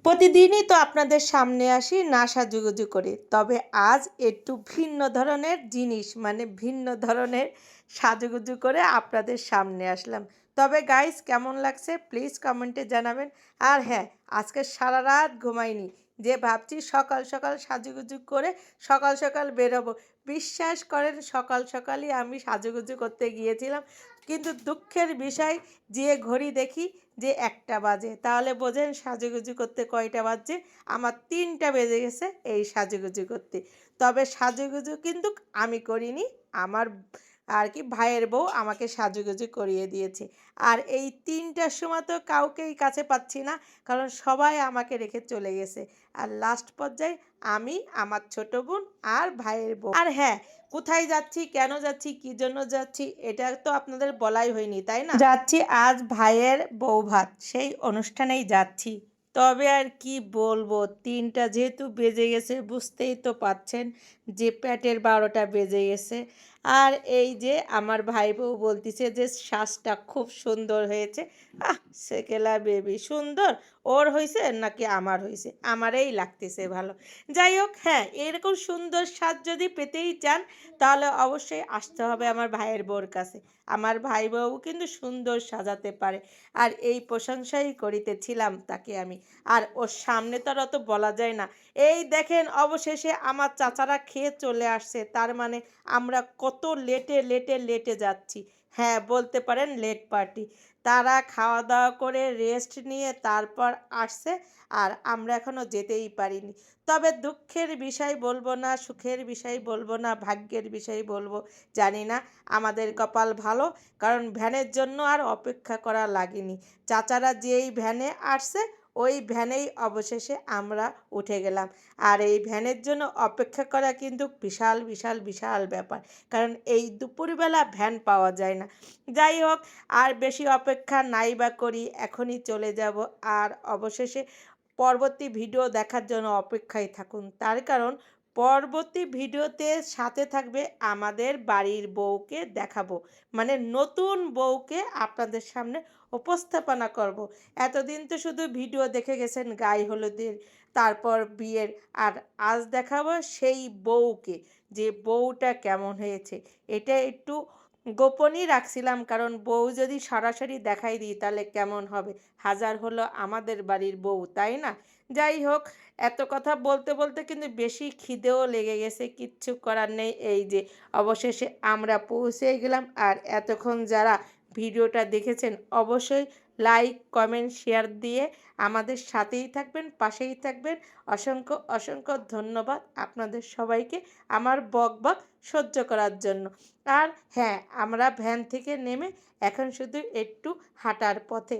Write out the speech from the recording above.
প্রতিদিনই তো আপনাদের সামনে আসি না সাজুগুজু করে, তবে আজ একটু ভিন্ন ধরনের জিনিস মানে ভিন্ন ধরনের সাজুগুজু করে আপনাদের সামনে আসলাম। তবে গাইস কেমন লাগছে প্লিজ কমেন্টে জানাবেন। আর হ্যাঁ, আজকে সারা রাত ঘুমাইনি, যে ভাবছি সকাল সকাল সাজুগুজু করে সকাল সকাল বেরোবো। বিশ্বাস করেন সকাল সকালই আমি সাজুগুজু করতে গিয়েছিলাম, কিন্তু দুঃখের বিষয় যে ঘড়ি দেখি যে ১টা বাজে, তাহলে বোঝেন সাজুগুজু করতে কয়টা বাজছে। আমার ৩টা বেজে গেছে এই সাজুগুজু করতে। তবে সাজুগুজু কিন্তু আমি করিনি, আমার আর কি ভাইয়ের বউ আমাকে সাজুগুজু করিয়ে দিয়েছে। আর এই ৩টার সময় তো কাউকেই কাছে পাচ্ছি না, কারণ সবাই আমাকে রেখে চলে গেছে। আর লাস্ট পর্যায়ে আমি, আমার ছোট বোন আর ভাইয়ের বউ। আর হ্যাঁ, কোথায় যাচ্ছি, কেন যাচ্ছি, কী জন্য যাচ্ছি, এটা তো আপনাদের বলাই হয়নি, তাই না? যাচ্ছি আজ ভাইয়ের বউ ভাত, সেই অনুষ্ঠানেই যাচ্ছি। তবে আর কি বলবো, ৩টা যেহেতু বেজে গেছে বুঝতেই তো পাচ্ছেন যে পেটের ১২টা বেজে গেছে। আর এই যে আমার ভাই বউ বলতেছে যে শ্বাসটা খুব সুন্দর হয়েছে। সেকেলা বেবি সুন্দর, ওর হয়েছে নাকি আমার হয়েছে? আমারই লাগতেছে ভালো। যাই হোক, হ্যাঁ, এরকম সুন্দর সাজ যদি পেতেই চান তাহলে অবশ্যই আসতে হবে আমার ভাইয়ের বউর কাছে। আমার ভাই বউ কিন্তু সুন্দর সাজাতে পারে, আর এই প্রশংসাই করিতেছিলাম তাকে আমি। আর ওর সামনে তো আর অত বলা যায় না। এই দেখেন অবশেষে আমার চাচারা খেয়ে চলে আসছে, তার মানে আমরা কত লেটে লেটে লেটে যাচ্ছি। হ্যাঁ, বলতে পারেন লেট পার্টি। তারা খাওয়া দাওয়া করে রেস্ট নিয়ে তারপর আসছে, আর আমরা এখনও যেতেই পারিনি। তবে দুঃখের বিষয় বলবো না, সুখের বিষয় বলবো না, ভাগ্যের বিষয় বলবো, জানি না। আমাদের কপাল ভালো, কারণ ভ্যানের জন্য আর অপেক্ষা করা লাগেনি। চাচারা যেই ভ্যানে আসছে ওই ভ্যানেই অবশেষে আমরা উঠে গেলাম। আর এই ভ্যানের জন্য অপেক্ষা করা কিন্তু বিশাল বিশাল বিশাল ব্যাপার, কারণ এই দুপুরবেলা ভ্যান পাওয়া যায় না। যাই হোক, আর বেশি অপেক্ষা নাই বা করি, এখনই চলে যাব। আর অবশেষে পরবর্তী ভিডিও দেখার জন্য অপেক্ষায় থাকুন, তার কারণ পরবর্তী ভিডিওতে সাথে থাকবে আমাদের বাড়ির বউকে দেখাবো, মানে নতুন বউকে আপনাদের সামনে উপস্থাপনা করব। এতদিন তো শুধু ভিডিও দেখে গেছেন গায়ে হলুদের, তারপর বিয়ের, আর আজ দেখাবো সেই বউকে, যে বউটা কেমন হয়েছে। এটা একটু গোপনই রাখছিলাম, কারণ বউ যদি সরাসরি দেখাই দিই তাহলে কেমন হবে। হাজার হলো আমাদের বাড়ির বউ, তাই না? যাই হোক, এত কথা বলতে বলতে কিন্তু বেশি খিদেও লেগে গেছে, কিচ্ছু করার নেই। এই যে অবশেষে আমরা পৌঁছে গেলাম। আর এতক্ষণ যারা ভিডিওটা দেখেছেন অবশ্যই লাইক কমেন্ট শেয়ার দিয়ে আমাদের সাথেই থাকবেন, পাশেই থাকবেন। অসংখ্য অসংখ্য ধন্যবাদ আপনাদের সবাইকে আমার বকবক সহ্য করার জন্য। আর হ্যাঁ, আমরা ভ্যান থেকে নেমে এখন শুধু একটু হাঁটার পথে।